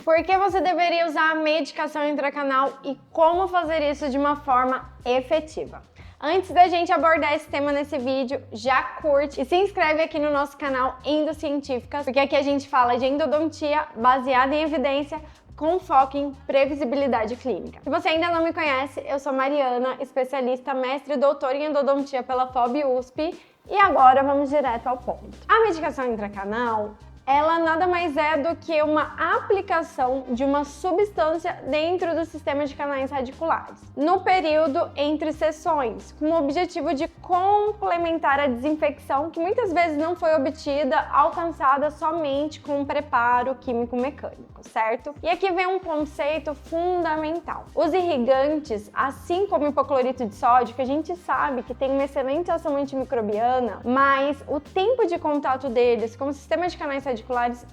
Por que você deveria usar a medicação intracanal e como fazer isso de uma forma efetiva? Antes da gente abordar esse tema nesse vídeo, já curte e se inscreve aqui no nosso canal Endocientíficas, porque aqui a gente fala de endodontia baseada em evidência com foco em previsibilidade clínica. Se você ainda não me conhece, eu sou Mariana, especialista, mestre e doutora em endodontia pela FOB USP, e agora vamos direto ao ponto. A medicação intracanal, ela nada mais é do que uma aplicação de uma substância dentro do sistema de canais radiculares, no período entre sessões, com o objetivo de complementar a desinfecção que muitas vezes não foi obtida, alcançada somente com um preparo químico-mecânico, certo? E aqui vem um conceito fundamental. Os irrigantes, assim como o hipoclorito de sódio, que a gente sabe que tem uma excelente ação antimicrobiana, mas o tempo de contato deles com o sistema de canais radiculares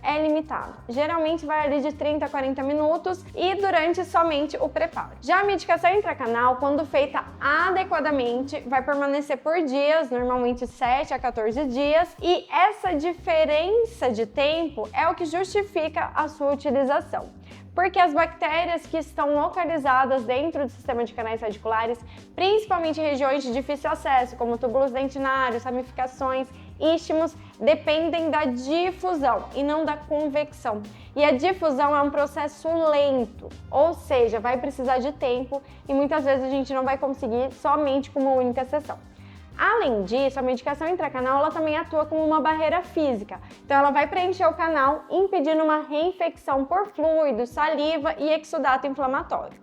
é limitado. Geralmente vai ali de 30 a 40 minutos e durante somente o preparo. Já a medicação intracanal, quando feita adequadamente, vai permanecer por dias, normalmente 7 a 14 dias, e essa diferença de tempo é o que justifica a sua utilização. Porque as bactérias que estão localizadas dentro do sistema de canais radiculares, principalmente em regiões de difícil acesso, como túbulos dentinários, ramificações, istmos, dependem da difusão e não da convecção. E a difusão é um processo lento, ou seja, vai precisar de tempo e muitas vezes a gente não vai conseguir somente com uma única sessão. Além disso, a medicação intracanal ela também atua como uma barreira física. Então ela vai preencher o canal, impedindo uma reinfecção por fluido, saliva e exudato inflamatório.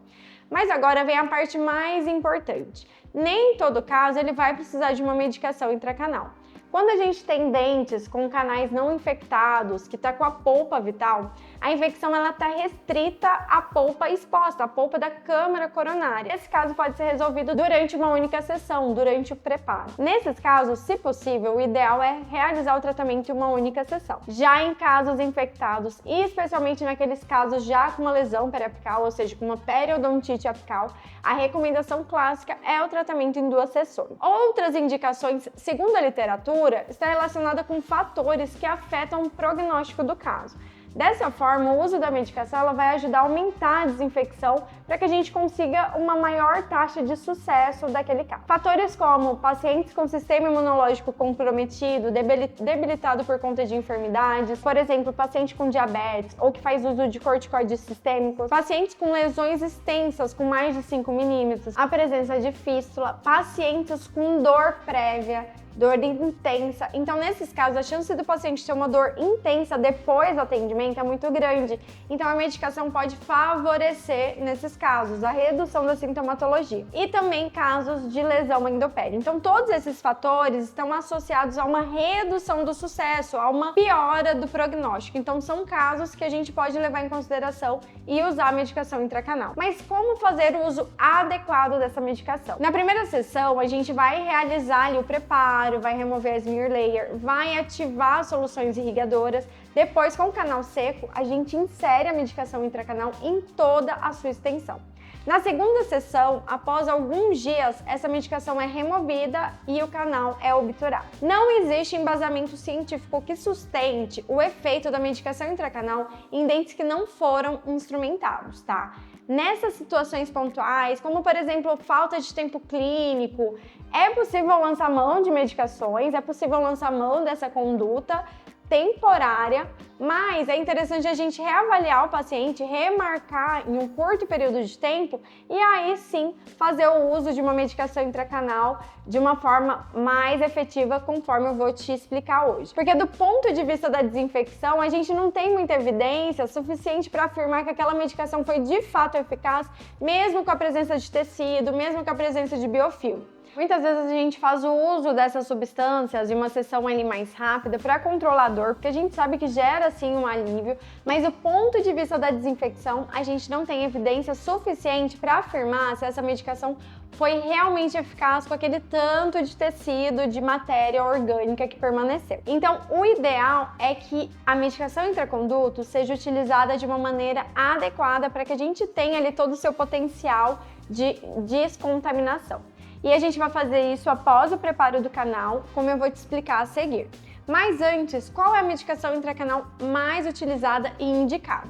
Mas agora vem a parte mais importante. Nem em todo caso ele vai precisar de uma medicação intracanal. Quando a gente tem dentes com canais não infectados, que está com a polpa vital, a infecção ela está restrita à polpa exposta, à polpa da câmara coronária. Esse caso pode ser resolvido durante uma única sessão, durante o preparo. Nesses casos, se possível, o ideal é realizar o tratamento em uma única sessão. Já em casos infectados, e especialmente naqueles casos já com uma lesão periapical, ou seja, com uma periodontite apical, a recomendação clássica é o tratamento em 2 sessões. Outras indicações, segundo a literatura, está relacionada com fatores que afetam o prognóstico do caso. Dessa forma, o uso da medicação ela vai ajudar a aumentar a desinfecção para que a gente consiga uma maior taxa de sucesso daquele caso. Fatores como pacientes com sistema imunológico comprometido, debilitado por conta de enfermidades, por exemplo, paciente com diabetes ou que faz uso de corticoides sistêmicos, pacientes com lesões extensas com mais de 5 milímetros, a presença de fístula, pacientes com dor prévia, dor intensa. Então, nesses casos, a chance do paciente ter uma dor intensa depois do atendimento é muito grande. Então, a medicação pode favorecer, nesses casos, a redução da sintomatologia. E também casos de lesão endopéria. Então, todos esses fatores estão associados a uma redução do sucesso, a uma piora do prognóstico. Então, são casos que a gente pode levar em consideração e usar a medicação intracanal. Mas como fazer o uso adequado dessa medicação? Na primeira sessão, a gente vai realizar ali o preparo, vai remover a smear layer, vai ativar soluções irrigadoras. Depois, com o canal seco, a gente insere a medicação intracanal em toda a sua extensão. Na segunda sessão, após alguns dias, essa medicação é removida e o canal é obturado. Não existe embasamento científico que sustente o efeito da medicação intracanal em dentes que não foram instrumentados, tá? Nessas situações pontuais, como por exemplo falta de tempo clínico, é possível lançar mão de medicações, é possível lançar mão dessa conduta temporária, mas é interessante a gente reavaliar o paciente, remarcar em um curto período de tempo e aí sim fazer o uso de uma medicação intracanal de uma forma mais efetiva, conforme eu vou te explicar hoje. Porque do ponto de vista da desinfecção, a gente não tem muita evidência suficiente para afirmar que aquela medicação foi de fato eficaz, mesmo com a presença de tecido, mesmo com a presença de biofilme. Muitas vezes a gente faz o uso dessas substâncias em uma sessão ali mais rápida para controlar a dor, porque a gente sabe que gera sim um alívio, mas do ponto de vista da desinfecção, a gente não tem evidência suficiente para afirmar se essa medicação foi realmente eficaz com aquele tanto de tecido, de matéria orgânica que permaneceu. Então, o ideal é que a medicação intraconduto seja utilizada de uma maneira adequada para que a gente tenha ali todo o seu potencial de descontaminação. E a gente vai fazer isso após o preparo do canal, como eu vou te explicar a seguir. Mas antes, qual é a medicação intracanal mais utilizada e indicada?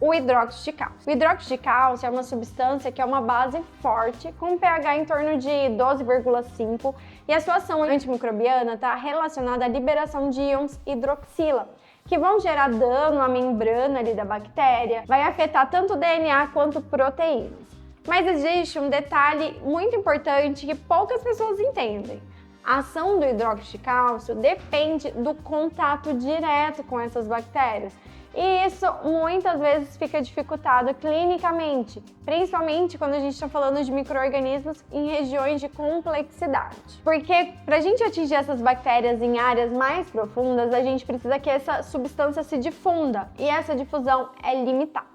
o hidróxido de cálcio. O hidróxido de cálcio é uma substância que é uma base forte, com pH em torno de 12,5, e a sua ação antimicrobiana está relacionada à liberação de íons hidroxila, que vão gerar dano à membrana ali da bactéria, vai afetar tanto o DNA quanto proteínas. Mas existe um detalhe muito importante que poucas pessoas entendem. A ação do hidróxido de cálcio depende do contato direto com essas bactérias. E isso muitas vezes fica dificultado clinicamente, principalmente quando a gente está falando de micro-organismos em regiões de complexidade. Porque para a gente atingir essas bactérias em áreas mais profundas, a gente precisa que essa substância se difunda, e essa difusão é limitada.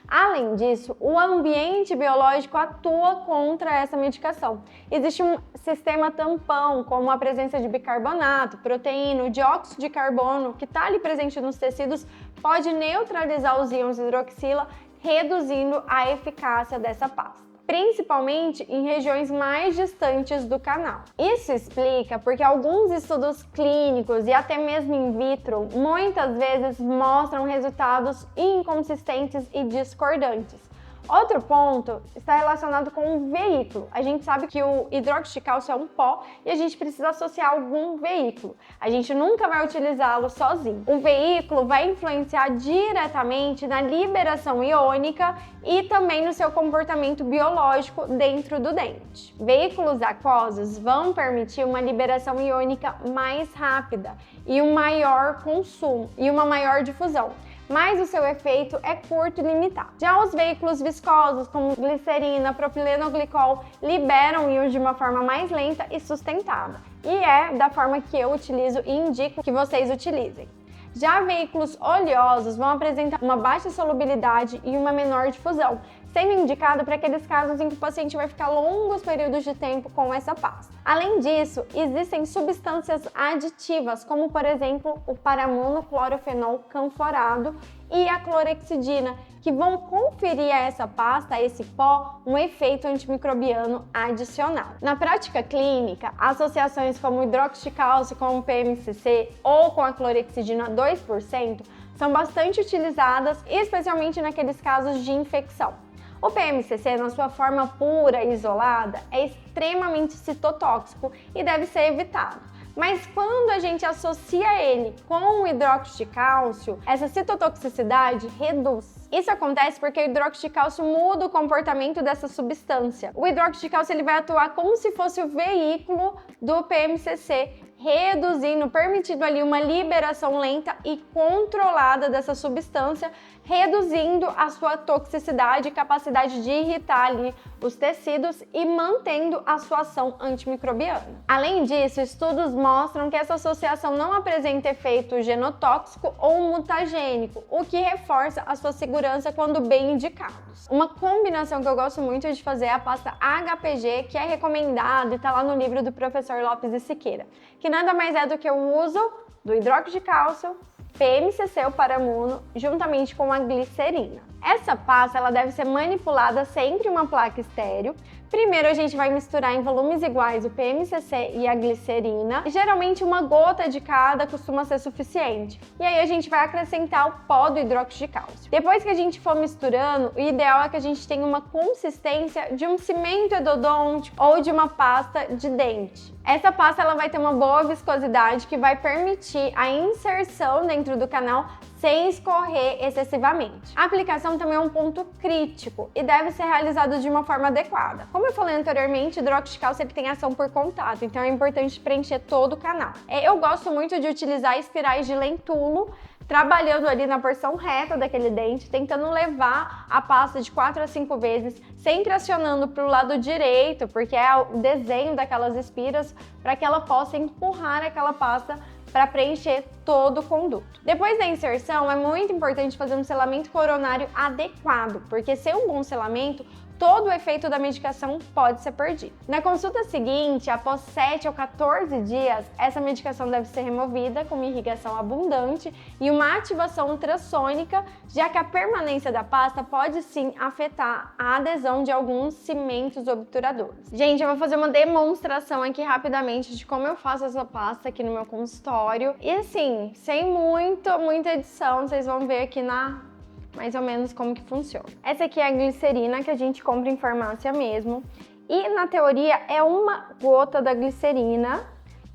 Além disso, o ambiente biológico atua contra essa medicação. Existe um sistema tampão, como a presença de bicarbonato, proteína, o dióxido de carbono, que está ali presente nos tecidos, pode neutralizar os íons hidroxila, reduzindo a eficácia dessa pasta, principalmente em regiões mais distantes do canal. Isso explica porque alguns estudos clínicos e até mesmo in vitro muitas vezes mostram resultados inconsistentes e discordantes. Outro ponto está relacionado com o veículo. A gente sabe que o hidróxido de cálcio é um pó e a gente precisa associar algum veículo. A gente nunca vai utilizá-lo sozinho. O veículo vai influenciar diretamente na liberação iônica e também no seu comportamento biológico dentro do dente. Veículos aquosos vão permitir uma liberação iônica mais rápida e um maior consumo e uma maior difusão, mas o seu efeito é curto e limitado. Já os veículos viscosos, como glicerina, propilenoglicol, liberam íons de uma forma mais lenta e sustentada. E é da forma que eu utilizo e indico que vocês utilizem. Já veículos oleosos vão apresentar uma baixa solubilidade e uma menor difusão, sendo indicado para aqueles casos em que o paciente vai ficar longos períodos de tempo com essa pasta. Além disso, existem substâncias aditivas, como por exemplo o paramonoclorofenol canforado e a clorexidina, que vão conferir a essa pasta, a esse pó, um efeito antimicrobiano adicional. Na prática clínica, associações como o hidróxido de cálcio com o PMCC ou com a clorexidina 2% são bastante utilizadas, especialmente naqueles casos de infecção. O PMCC, na sua forma pura e isolada, é extremamente citotóxico e deve ser evitado. Mas quando a gente associa ele com o hidróxido de cálcio, essa citotoxicidade reduz. Isso acontece porque o hidróxido de cálcio muda o comportamento dessa substância. O hidróxido de cálcio ele vai atuar como se fosse o veículo do PMCC, reduzindo, permitindo ali uma liberação lenta e controlada dessa substância, reduzindo a sua toxicidade e capacidade de irritar ali os tecidos e mantendo a sua ação antimicrobiana. Além disso, estudos mostram que essa associação não apresenta efeito genotóxico ou mutagênico, o que reforça a sua segurança quando bem indicados. Uma combinação que eu gosto muito de fazer é a pasta HPG, que é recomendada e está lá no livro do professor Lopes e Siqueira, que nada mais é do que o uso do hidróxido de cálcio, PMCC, o paramuno, juntamente com a glicerina. Essa pasta ela deve ser manipulada sempre em uma placa estéreo. Primeiro a gente vai misturar em volumes iguais o PMCC e a glicerina. Geralmente uma gota de cada costuma ser suficiente. E aí a gente vai acrescentar o pó do hidróxido de cálcio. Depois que a gente for misturando, o ideal é que a gente tenha uma consistência de um cimento endodôntico ou de uma pasta de dente. Essa pasta ela vai ter uma boa viscosidade que vai permitir a inserção dentro do canal sem escorrer excessivamente. A aplicação também é um ponto crítico e deve ser realizado de uma forma adequada. Como eu falei anteriormente, o hidróxido de cálcio ele tem ação por contato, então é importante preencher todo o canal. Eu gosto muito de utilizar espirais de lentulo, trabalhando ali na porção reta daquele dente, tentando levar a pasta de 4 a 5 vezes, sempre acionando para o lado direito, porque é o desenho daquelas espiras, para que ela possa empurrar aquela pasta para preencher todo o conduto. Depois da inserção, é muito importante fazer um selamento coronário adequado, porque sem um bom selamento, todo o efeito da medicação pode ser perdido. Na consulta seguinte, após 7 ou 14 dias, essa medicação deve ser removida com uma irrigação abundante e uma ativação ultrassônica, já que a permanência da pasta pode sim afetar a adesão de alguns cimentos obturadores. Gente, eu vou fazer uma demonstração aqui rapidamente de como eu faço essa pasta aqui no meu consultório. E assim, sem muita edição, vocês vão ver aqui mais ou menos como que funciona. Essa aqui é a glicerina que a gente compra em farmácia mesmo. E na teoria é uma gota da glicerina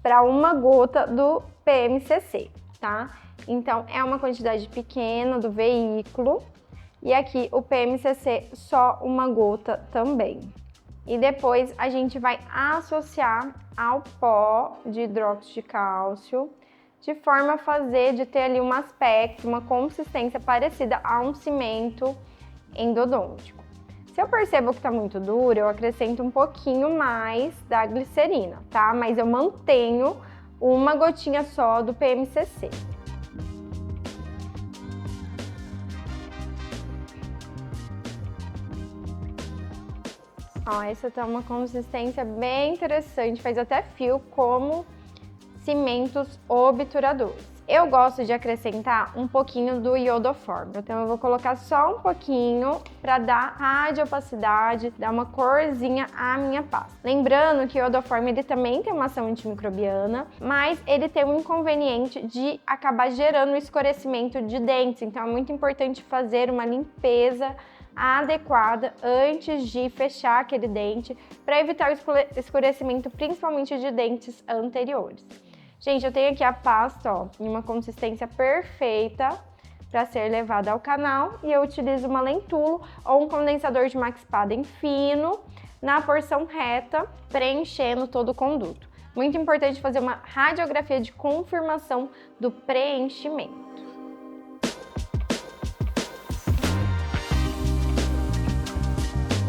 para uma gota do PMCC, tá? Então é uma quantidade pequena do veículo e aqui o PMCC só uma gota também. E depois a gente vai associar ao pó de hidróxido de cálcio de forma a de ter ali um aspecto, uma consistência parecida a um cimento endodôntico. Se eu percebo que está muito duro, eu acrescento um pouquinho mais da glicerina, tá? Mas eu mantenho uma gotinha só do PMCC. Ó, essa tá uma consistência bem interessante, faz até fio como cimentos obturadores. Eu gosto de acrescentar um pouquinho do iodoforme, então eu vou colocar só um pouquinho para dar radiopacidade, dar uma corzinha à minha pasta. Lembrando que o iodoforme ele também tem uma ação antimicrobiana, mas ele tem um inconveniente de acabar gerando escurecimento de dentes, então é muito importante fazer uma limpeza adequada antes de fechar aquele dente para evitar o escurecimento, principalmente de dentes anteriores. Gente, eu tenho aqui a pasta, ó, em uma consistência perfeita para ser levada ao canal e eu utilizo uma lentulo ou um condensador de Max Paden fino na porção reta, preenchendo todo o conduto. Muito importante fazer uma radiografia de confirmação do preenchimento.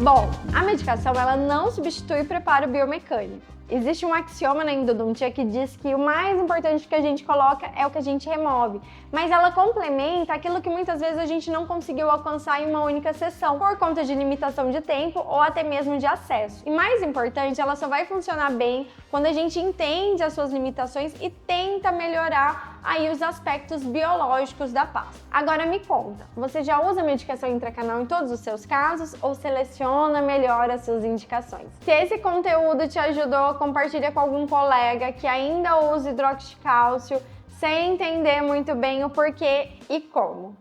Bom, a medicação ela não substitui o preparo biomecânico. Existe um axioma na endodontia que diz que o mais importante que a gente coloca é o que a gente remove, mas ela complementa aquilo que muitas vezes a gente não conseguiu alcançar em uma única sessão, por conta de limitação de tempo ou até mesmo de acesso. E mais importante, ela só vai funcionar bem quando a gente entende as suas limitações e tenta melhorar aí os aspectos biológicos da pasta. Agora me conta, você já usa medicação intracanal em todos os seus casos ou seleciona melhor as suas indicações? Se esse conteúdo te ajudou, compartilha com algum colega que ainda usa hidróxido de cálcio sem entender muito bem o porquê e como.